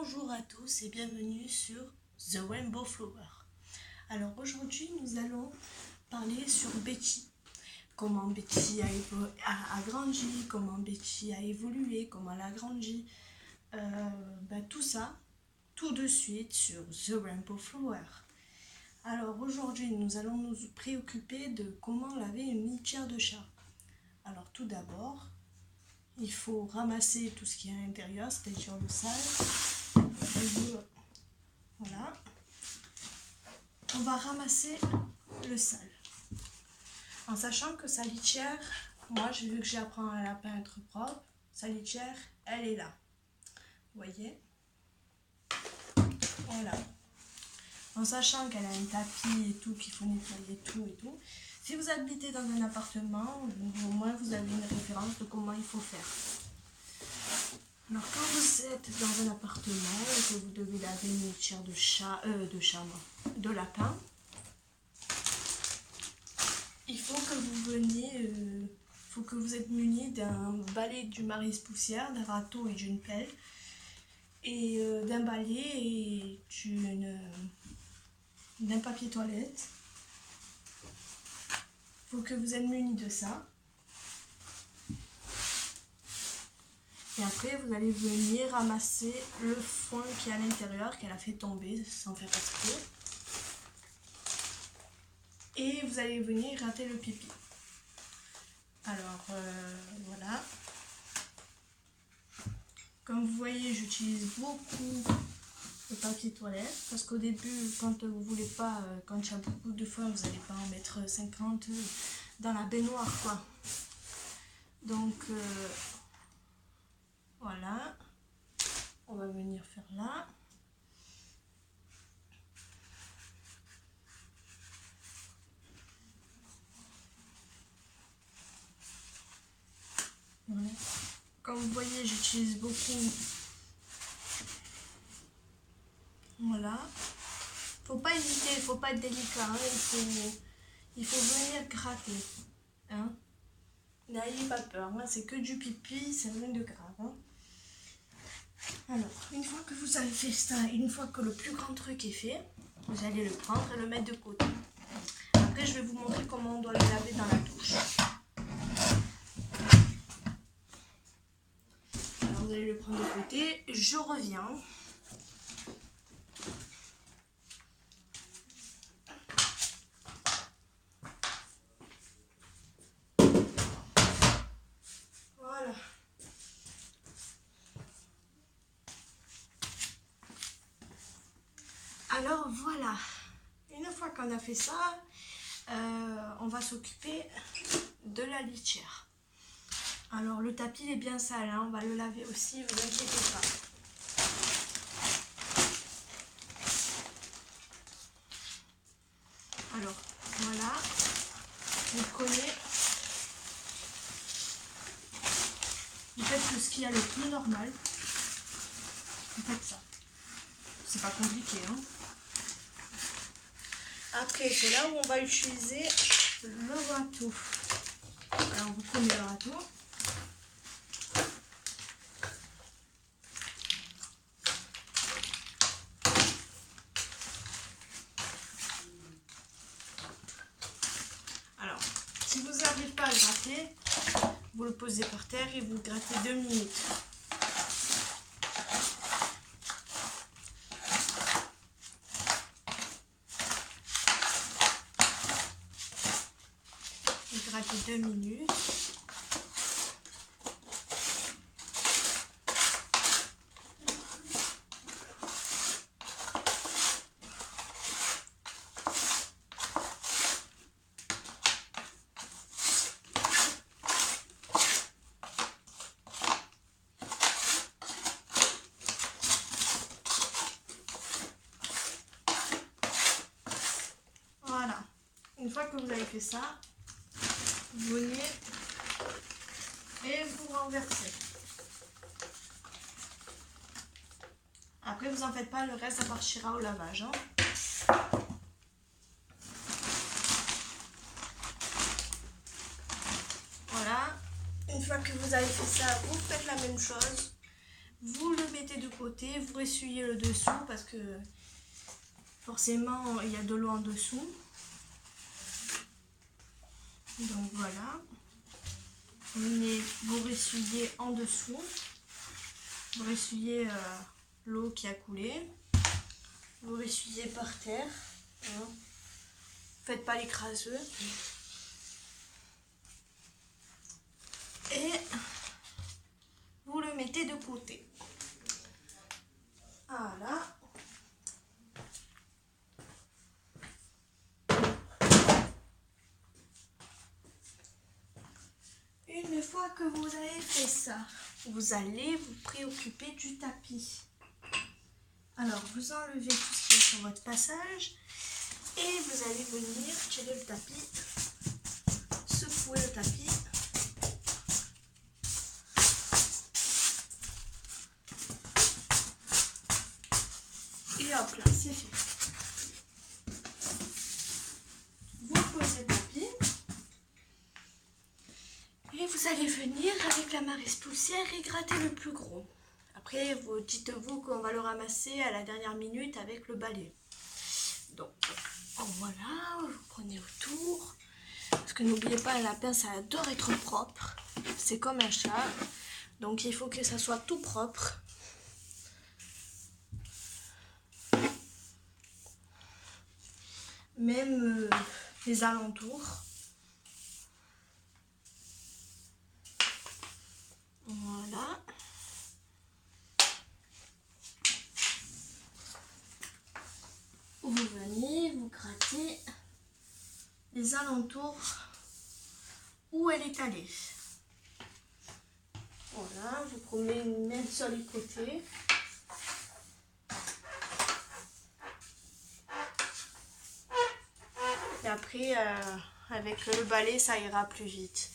Bonjour à tous et bienvenue sur The Rainbow Flower. Alors aujourd'hui nous allons parler sur Betty. Comment Betty a grandi, comment Betty a évolué, comment elle a grandi. Tout ça, tout de suite sur The Rainbow Flower. Alors aujourd'hui nous allons nous préoccuper de comment laver une litière de chat. Alors tout d'abord, il faut ramasser tout ce qui est à l'intérieur, c'est-à-dire le sale. Voilà. On va ramasser le sale. En sachant que sa litière, moi j'ai vu que j'apprends à la peindre propre, sa litière, elle est là. Vous voyez? Voilà. En sachant qu'elle a un tapis et tout, qu'il faut nettoyer tout et tout. Si vous habitez dans un appartement, au moins vous avez une référence de comment il faut faire. Alors quand vous êtes dans un appartement et que vous devez laver une litière de lapin, il faut que vous êtes muni d'un balai du marise-poussière, d'un râteau et d'une pelle, et d'un balai et d'un papier toilette. Il faut que vous êtes muni de ça. Et après, vous allez venir ramasser le foin qui est à l'intérieur, qu'elle a fait tomber sans faire exprès. Et vous allez venir gratter le pipi. Alors, voilà. Comme vous voyez, j'utilise beaucoup de papier toilette. Parce qu'au début, quand vous voulez pas, quand il y a beaucoup de foin, vous n'allez pas en mettre 50 dans la baignoire, quoi. Donc, voilà. On va venir faire là. Voilà. Comme vous voyez, j'utilise beaucoup. Voilà. Faut pas hésiter, faut pas être délicat. Hein. Il faut venir gratter. Hein. N'ayez pas peur. Hein. C'est que du pipi, c'est rien de grave. Hein. Alors, une fois que vous avez fait ça, une fois que le plus grand truc est fait, vous allez le prendre et le mettre de côté. Après, je vais vous montrer comment on doit le laver dans la douche. Alors, vous allez le prendre de côté. Je reviens. Voilà. Alors, voilà. Une fois qu'on a fait ça, on va s'occuper de la litière. Alors le tapis est bien sale, hein, on va le laver aussi, vous inquiétez pas. Alors voilà, vous prenez, vous faites ce qu'il y a le plus normal, vous faites ça. C'est pas compliqué, hein. Après, c'est là où on va utiliser le râteau. Alors, vous prenez le râteau. Alors, si vous n'arrivez pas à le gratter, vous le posez par terre et vous le grattez 2 minutes. Gratter 2 minutes. Voilà. Une fois que vous avez fait ça, vous venez et vous renversez. Après, vous en faites pas, le reste ça partira au lavage. Hein. Voilà. Une fois que vous avez fait ça, vous faites la même chose. vous le mettez de côté, vous essuyez le dessous parce que forcément il y a de l'eau en dessous. Donc voilà, vous ressuyez en dessous, vous ressuyez l'eau qui a coulé, vous ressuyez par terre, hein. Faites pas l'écraseux. Et vous le mettez de côté. Voilà. Une fois que vous avez fait ça, vous allez vous préoccuper du tapis. Alors, vous enlevez tout ce qui est sur votre passage et vous allez venir tirer le tapis, secouer le tapis. Et hop là, c'est fait. Vous posez le tapis et vous allez venir avec la marisse poussière et gratter le plus gros. Après, vous dites-vous qu'on va le ramasser à la dernière minute avec le balai. Donc, voilà, vous prenez autour. Parce que n'oubliez pas, un lapin, ça adore être propre. C'est comme un chat. Donc, il faut que ça soit tout propre. Même les alentours. Voilà. Vous venez, vous grattez les alentours où elle est allée. Voilà, vous prenez une main sur les côtés. Et après, avec le balai, ça ira plus vite.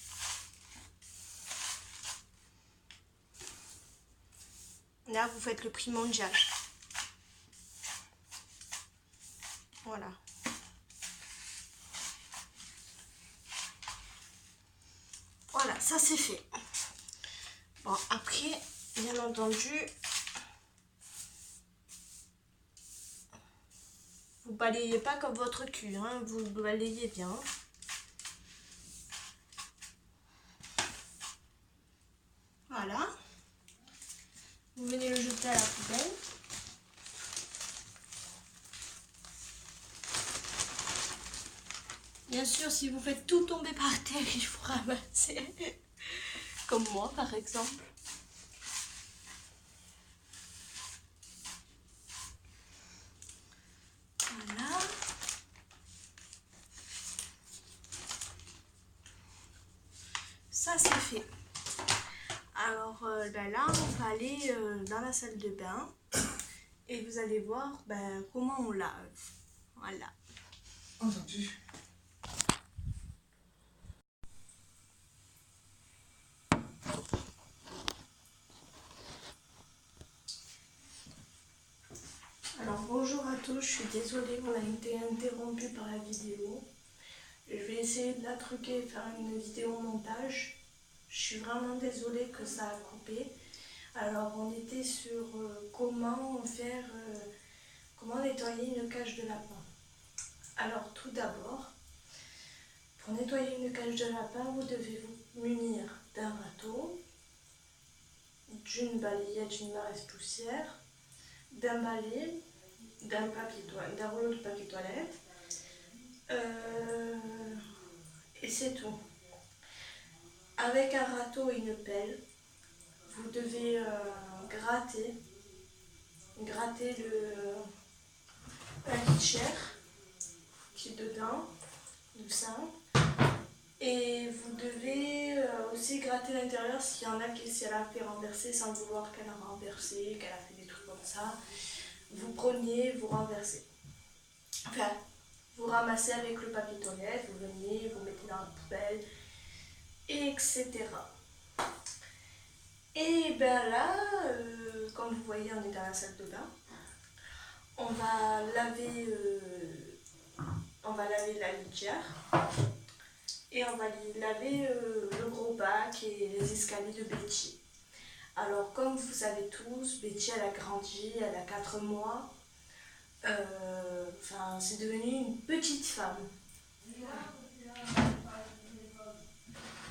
Là, vous faites le primordial. Voilà. Voilà, ça c'est fait. Bon, après, bien entendu, vous balayez pas comme votre cul, hein, vous balayez bien. Voilà. Vous venez le jeter à la poubelle. Bien sûr, si vous faites tout tomber par terre, il faut ramasser. Comme moi, par exemple. Voilà. Ça, c'est fait. Alors là, on va aller dans la salle de bain. Et vous allez voir comment on lave. Voilà. Entendu. Alors bonjour à tous, je suis désolée, on a été interrompu par la vidéo. Je vais essayer de la truquer et faire une vidéo montage. Je suis vraiment désolée que ça a coupé. Alors on était sur comment nettoyer une cage de lapin. Alors tout d'abord, pour nettoyer une cage de lapin, vous devez vous munir d'un râteau, d'une balayette, d'une maresse poussière, d'un balai, d'un rouleau de papier toilette, et c'est tout. Avec un râteau et une pelle, vous devez gratter la litière qui est dedans, du sein. Et vous devez aussi gratter l'intérieur s'il y en a si elle a fait renverser sans vouloir qu'elle a renversé, qu'elle a fait des trucs comme ça. Vous preniez, vous renversez. Enfin, vous ramassez avec le papier toilette, vous venez, vous mettez dans la poubelle, etc. Et bien là, comme vous voyez, on est dans la salle de bain. On va laver la litière. Et on va laver le gros bac et les escaliers de Betty. Alors, comme vous savez tous, Betty, elle a grandi, elle a 4 mois. C'est devenu une petite femme.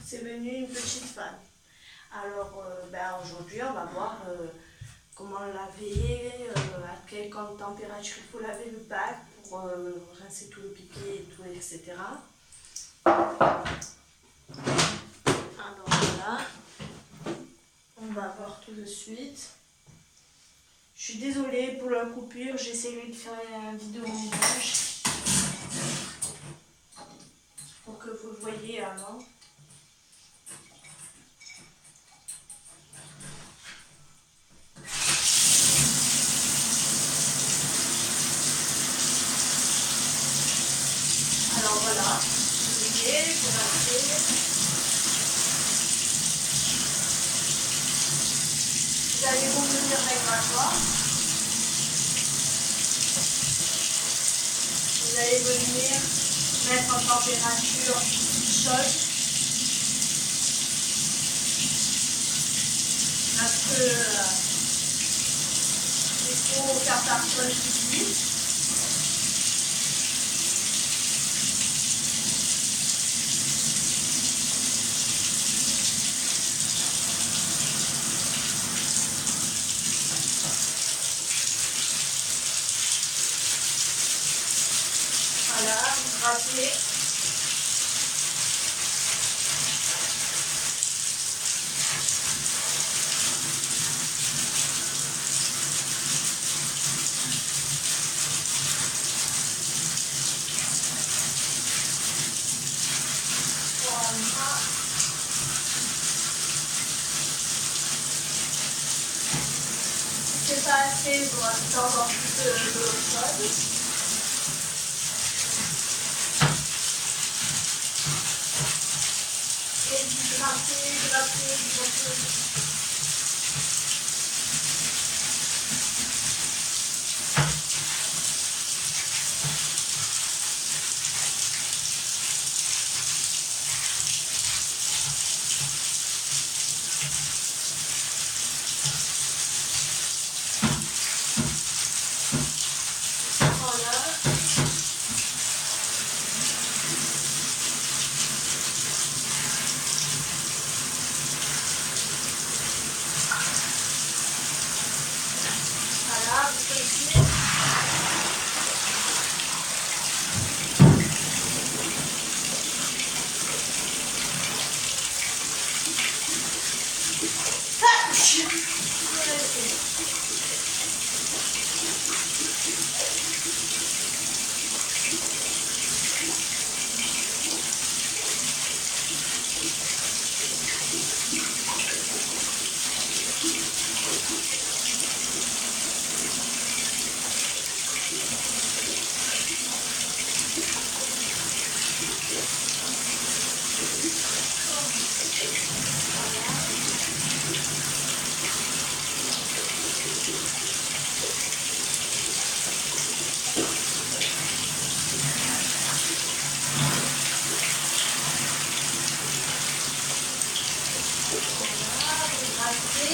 C'est devenu une petite femme. Alors, aujourd'hui, on va voir comment laver, à quelle température il faut laver le bac pour rincer tout le piquet et tout, etc. Alors voilà, on va voir tout de suite. Je suis désolée pour la coupure, j'ai essayé de faire une vidéo montage pour que vous le voyez avant. Alors voilà, je vais rincer. Vous allez revenir avec ma soie. Vous allez venir mettre en température chaude. Parce que il faut faire partir le pipi. Voilà, vous grattez. Voilà. Si c'est pas assez, il faudra ajouter encore plus d'eau chaude. Et du gratter. Voilà, vous pouvez.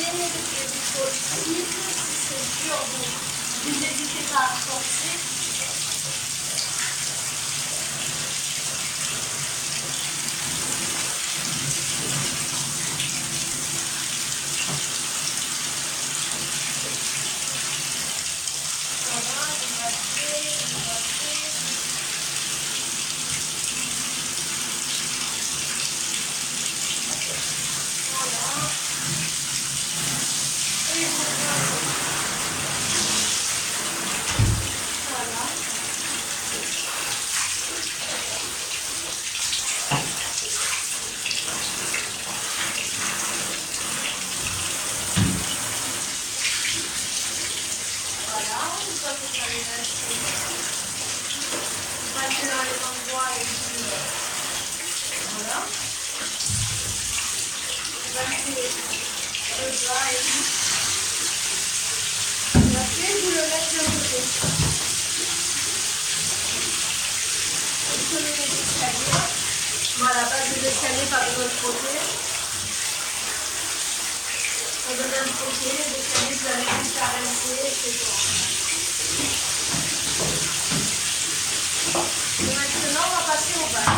Le plus possible, si c'est dur, vous n'hésitez pas à forcer. Voilà, vous grattez. Voilà. Et voilà. Voilà, une fois que vous avez lâché, passez dans les endroits les plus... voilà. Passez le bas et tout. Et après, vous le mettez de côté. Vous prenez les escaliers. Voilà, pas de escalier, pas besoin de frotter. On donne un Ok, donc ça y est, vous avez tout caressé, c'est bon. Et maintenant, on va passer au bas.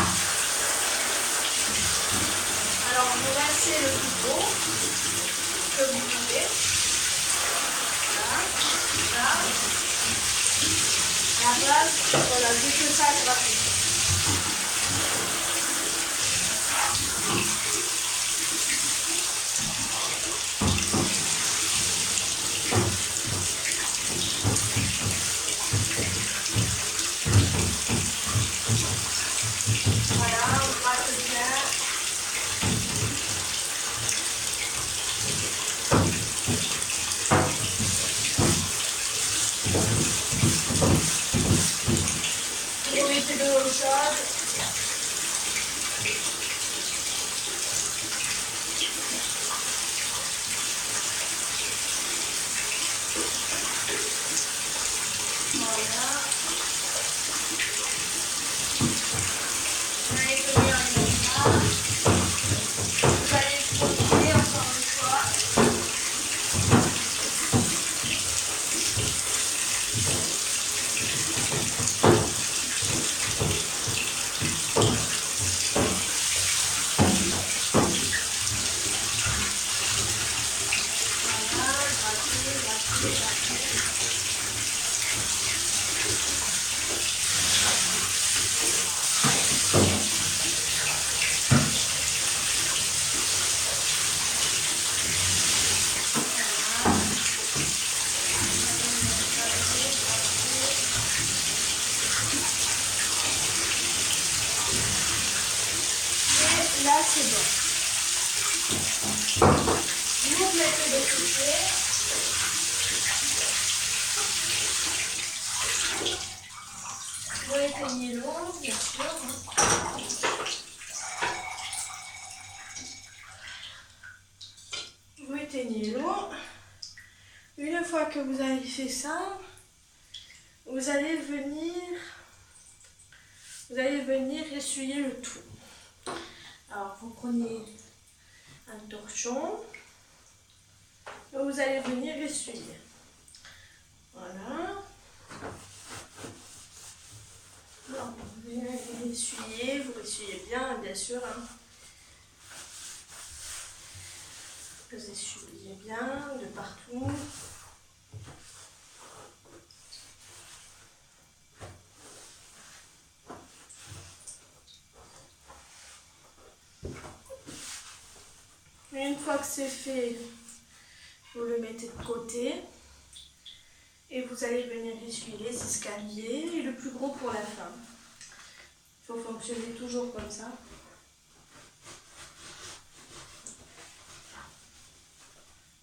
Alors, vous rincez le plus gros que vous pouvez. Là, là. À la base, voilà, dès que ça va faire. Voilà, on gratte bien. Vous mettez de l'eau chaude. Voilà. Vous allez tenir un plat. Vous allez continuer encore une fois. Là, c'est bon. Vous mettez de côté. Vous éteignez l'eau, bien sûr. Vous éteignez l'eau. Une fois que vous avez fait ça, vous allez venir essuyer le tout. Alors, vous prenez un torchon et vous allez venir essuyer. Voilà. Alors, vous venez essuyer, vous essuyez bien sûr. Hein. Vous essuyez bien de partout. Une fois que c'est fait, vous le mettez de côté et vous allez venir essuyer les escaliers et le plus gros pour la fin. Il faut fonctionner toujours comme ça.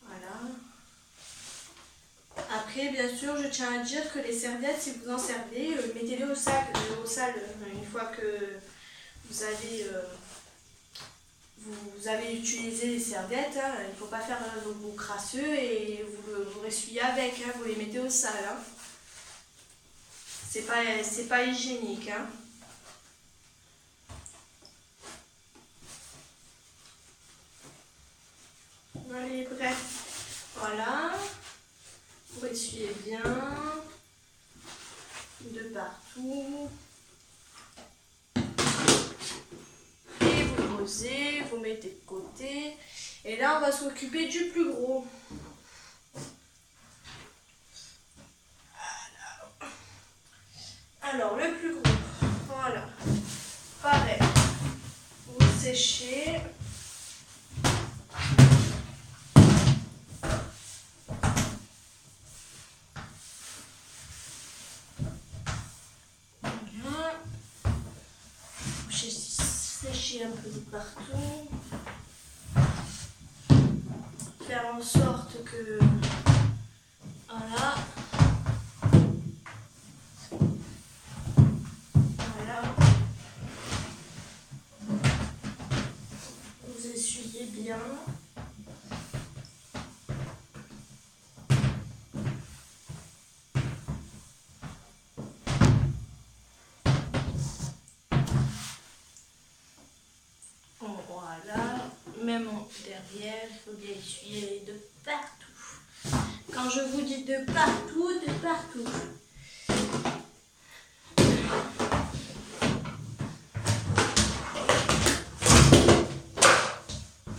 Voilà. Après, bien sûr, je tiens à dire que les serviettes, si vous en servez, mettez-les au sac, une fois que vous avez utilisé les serviettes, hein, il ne faut pas faire vos crasseux et vous ressuyez avec, hein, vous les mettez au sale. Hein. C'est pas hygiénique. Hein. Allez, bref, voilà, vous essuyez bien de partout. Vous mettez de côté et là on va s'occuper du plus gros. Alors le plus gros, voilà, pareil, vous séchez. Voilà. Vous séchez un peu de partout. Faire en sorte que, voilà, vous essuyez bien. Voilà, même derrière, il faut bien essuyer de partout. Quand je vous dis de partout, de partout.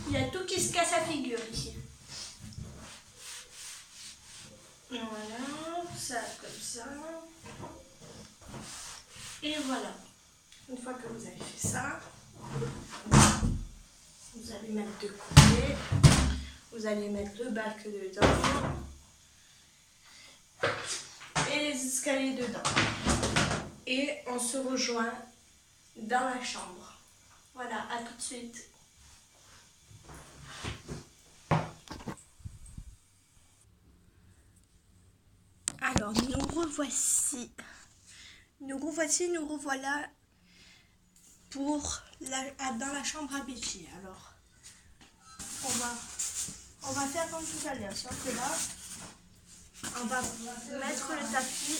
Il y a tout qui se casse la figure ici. Voilà, ça comme ça. Et voilà. Une fois que vous avez fait ça, vous allez mettre de côté. Vous allez mettre le bac dedans. Et les escaliers dedans. Et on se rejoint dans la chambre. Voilà, à tout de suite. Alors, nous revoici. Nous revoilà pour dans la chambre à Betty. Alors, on va faire comme tout à l'heure. Sauf que là, on va mettre le tapis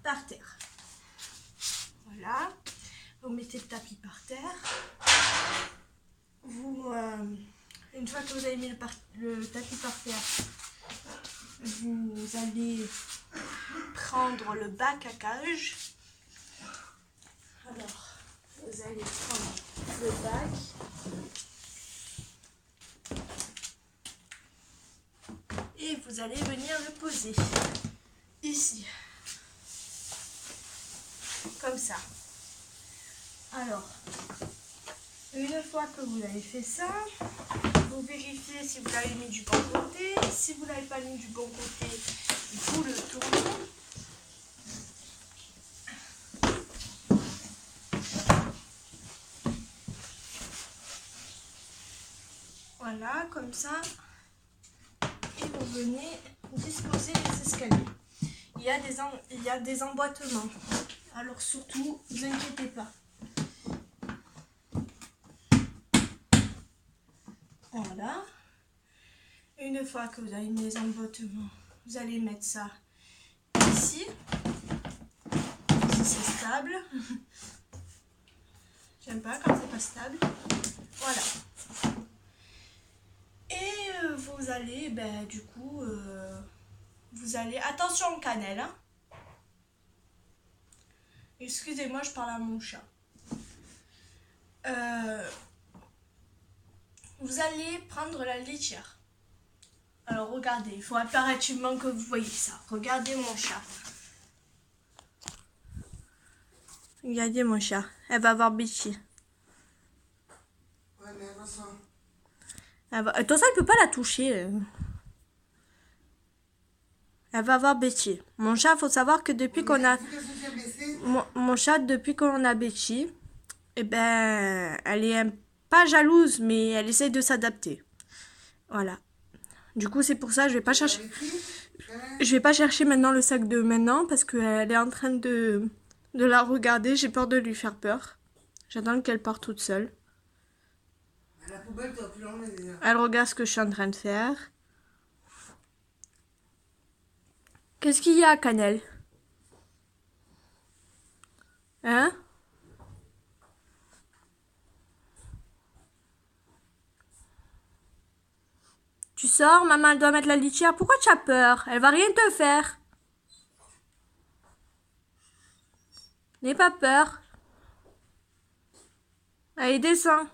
par terre. Voilà. Vous mettez le tapis par terre. Une fois que vous avez mis le tapis par terre, vous allez prendre le bac à cage. Alors, vous allez prendre le bac. Et vous allez venir le poser ici. Comme ça. Alors, une fois que vous avez fait ça, vous vérifiez si vous l'avez mis du bon côté. Si vous ne l'avez pas mis du bon côté, vous le tournez. Voilà, comme ça. Et vous venez disposer les escaliers. Il y a des emboîtements. Alors surtout, ne vous inquiétez pas. Voilà. Une fois que vous avez mis les emboîtements, vous allez mettre ça ici. Si c'est stable. J'aime pas quand c'est pas stable. Voilà. Et vous allez, du coup, vous allez... Attention cannelle, hein. Excusez-moi, je parle à mon chat. Vous allez prendre la litière. Alors regardez, il faut impérativement que vous voyez ça. Regardez mon chat. Regardez mon chat. Elle va voir Betty. Ouais, mais Vincent. Attends, ça, elle peut pas la toucher. Elle va voir Betty. Mon chat, faut savoir que depuis qu'on a... Mon chat, depuis qu'on a Betty, eh ben, elle est pas jalouse, mais elle essaye de s'adapter. Voilà. Du coup, c'est pour ça, je vais pas chercher... Je vais pas chercher maintenant le sac de maintenant, parce qu'elle est en train de la regarder. J'ai peur de lui faire peur. J'attends qu'elle parte toute seule. La poubelle, tu vas plus l'emmener déjà. Elle regarde ce que je suis en train de faire. Qu'est-ce qu'il y a, Cannelle? Hein? Tu sors, maman, elle doit mettre la litière. Pourquoi tu as peur? Elle va rien te faire. N'aie pas peur. Allez, descends.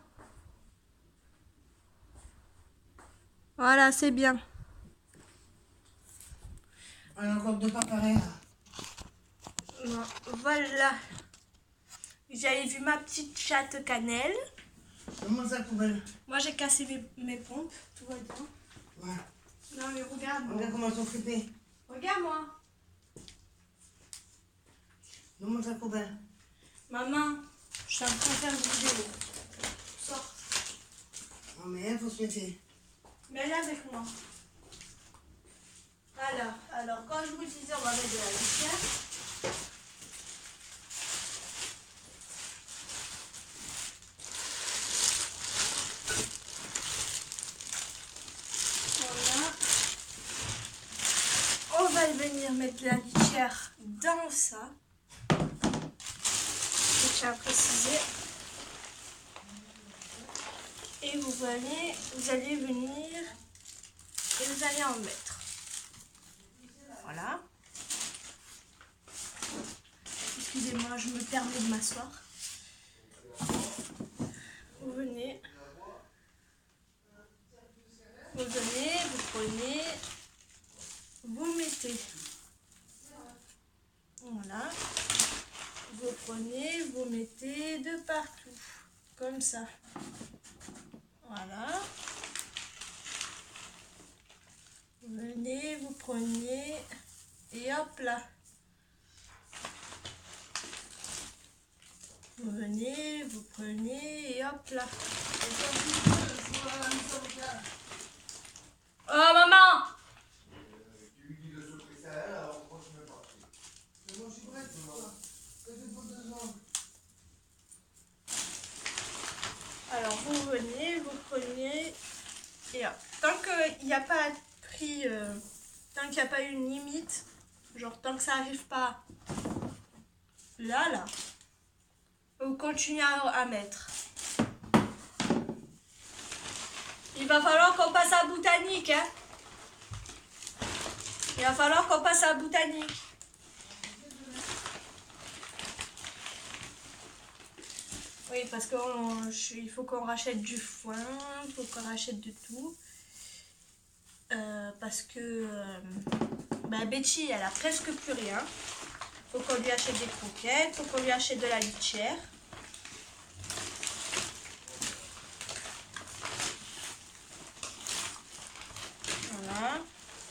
Voilà, c'est bien. On a encore deux pas pareils. Non, voilà. J'avais vu ma petite chatte Cannelle. Comment ça, poubelle? Moi, j'ai cassé mes pompes. Tout va bien. Ouais. Non, mais regarde-moi. Regarde comment elles sont flippées. Regarde-moi. Comment ça, poubelle? Maman, je suis en train de faire une vidéo. Sors. Non, mais elle, faut se laisser. Mais là avec moi. Alors, quand je vous disais, on va mettre de la litière. Voilà. On va venir mettre la litière dans ça. Je tiens à préciser. Et vous allez venir Et vous allez en mettre. Voilà. Excusez-moi, je me permets de m'asseoir. Vous venez. Vous venez, vous prenez. Vous mettez. Voilà. Vous prenez, vous mettez de partout. Comme ça. Voilà. Vous venez, vous prenez. Et hop là. Vous venez, vous prenez et hop là. Oh maman! Tu lui dis de se presser à elle, alors moi je me pas. Mais moi je suis prête, moi. Que tu pour 2 ans. Alors vous venez, vous prenez et hop. Tant qu'il n'y a pas pris, tant qu'il n'y a pas eu une limite, genre tant que ça n'arrive pas là, vous continuez à mettre. Il va falloir qu'on passe à botanique, hein. Il va falloir qu'on passe à botanique. Oui, parce qu'il faut qu'on rachète du foin, il faut qu'on rachète de tout. Parce que Betty, elle a presque plus rien. Il faut qu'on lui achète des croquettes, il faut qu'on lui achète de la litière. Voilà.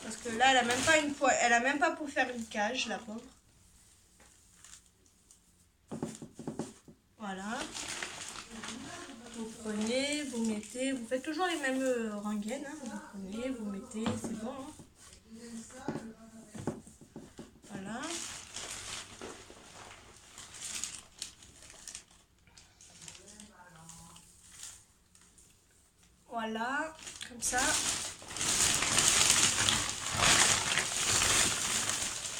Parce que là, elle a même pas elle a même pas pour faire une cage, la pauvre. Voilà. Vous prenez, vous mettez, vous faites toujours les mêmes rengaines. Hein. Vous prenez, vous mettez, c'est bon. Hein. Voilà. Voilà, comme ça.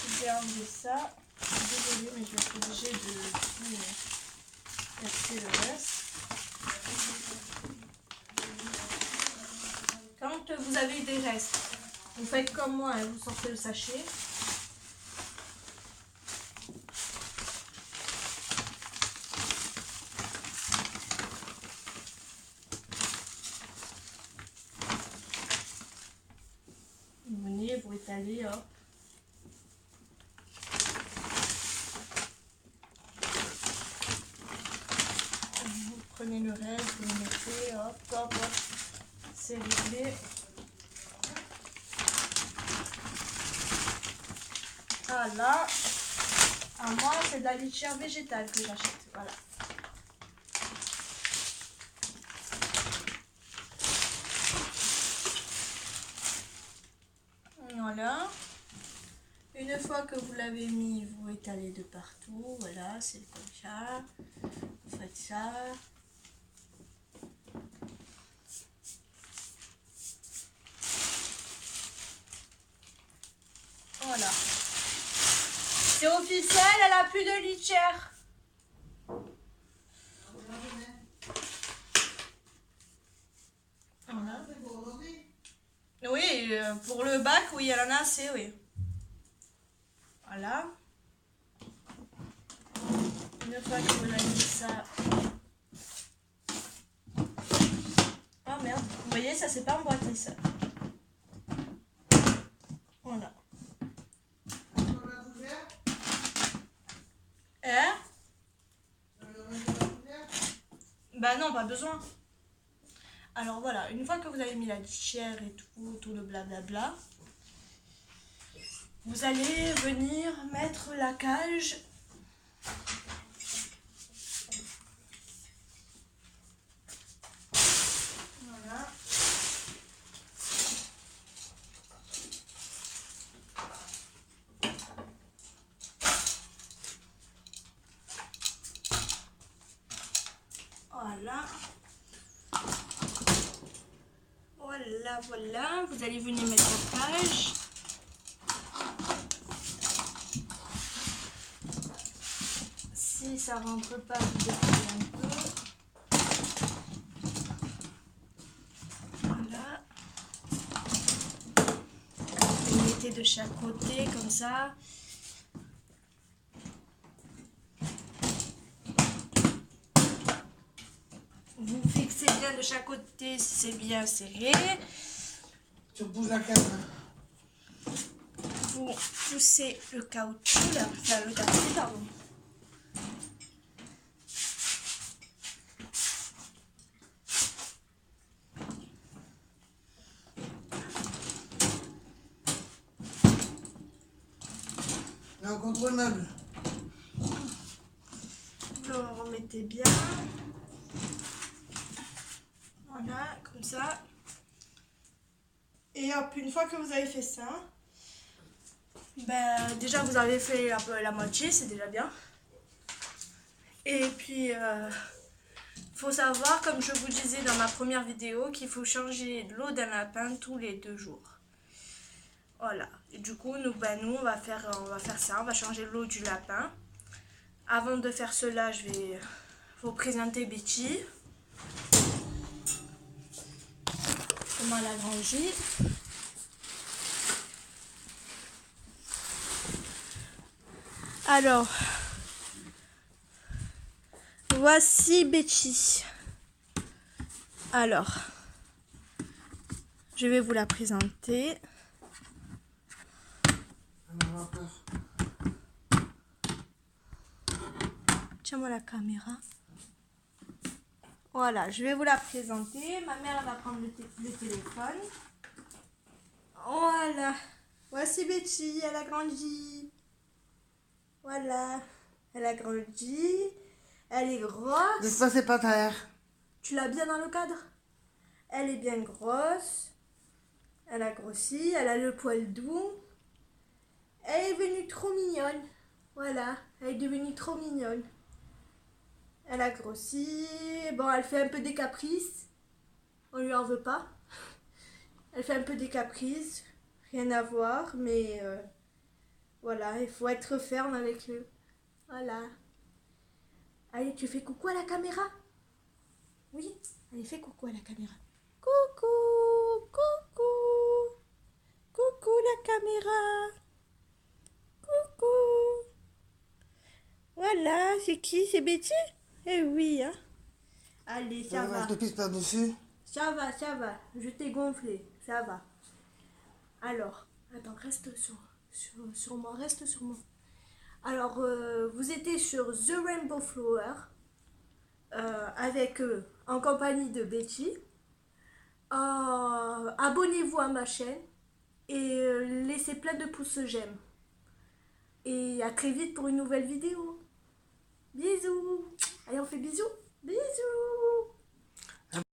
Je vais enlever ça. Désolée, mais je vais être obligée de tout verser le reste. Quand vous avez des restes, vous faites comme moi, hein, vous sortez le sachet. Vous venez, vous étalez, hop. Vous prenez le reste, vous le mettez, hop, hop, hop. C'est réglé. Ah là, à moi, c'est de la litière végétale que j'achète. Voilà. Voilà. Une fois que vous l'avez mis, vous étalez de partout. Voilà, c'est comme ça. Vous faites ça. Voilà. C'est officiel, elle a plus de litière. Voilà. Oui, pour le bac, oui, elle en a assez, oui. Voilà. Une fois que vous avez mis ça. Oh merde, vous voyez, ça c'est pas emboîté ça. Voilà. Hein? Bah non, pas besoin. Alors voilà, une fois que vous avez mis la litière et tout le blablabla, vous allez venir mettre la cage. Voilà. Voilà. Voilà, voilà. Vous allez venir mettre la cage. Si ça rentre pas, vous décollez un peu. Voilà. mettez de chaque côté comme ça. Vous fixez bien de chaque côté si c'est bien serré. Tu bouges la canne. Vous poussez le caoutchouc, là, enfin le taxi, pardon. Là, contre le meuble. Vous le remettez bien. Voilà, comme ça. Et hop, une fois que vous avez fait ça, ben, déjà vous avez fait la moitié, c'est déjà bien. Et puis, faut savoir, comme je vous disais dans ma première vidéo, qu'il faut changer l'eau d'un lapin tous les 2 jours. Voilà. Et du coup, nous on va faire ça, on va changer l'eau du lapin. Avant de faire cela, je vais vous présenter Betty. Comment elle a grandi. Alors, voici Betty. Alors, je vais vous la présenter. Tiens-moi la caméra. Voilà, je vais vous la présenter. Ma mère va prendre le téléphone. Voilà. Voici Betty, elle a grandi. Voilà. Elle a grandi. Elle est grosse. Ne passez pas terre. Tu l'as bien dans le cadre? Elle est bien grosse. Elle a grossi. Elle a le poil doux. Elle est devenue trop mignonne. Voilà. Elle est devenue trop mignonne. Elle a grossi. Bon, elle fait un peu des caprices. On lui en veut pas. Elle fait un peu des caprices. Rien à voir, mais voilà, il faut être ferme avec eux. Voilà. Allez, tu fais coucou à la caméra? Oui? Allez, fais coucou à la caméra. Coucou! Coucou! Coucou la caméra! Coucou! Voilà, c'est qui? C'est Betty? Eh oui, hein? Allez, ça va. Je te pisse par-dessus. Ça va, ça va. Je t'ai gonflé. Ça va. Alors, attends, reste sur moi. Reste sur moi. Alors, vous étiez sur The Rainbow Flower avec en compagnie de Betty. Abonnez-vous à ma chaîne et laissez plein de pouces j'aime. Et à très vite pour une nouvelle vidéo. Bisous. Allez, on fait bisous.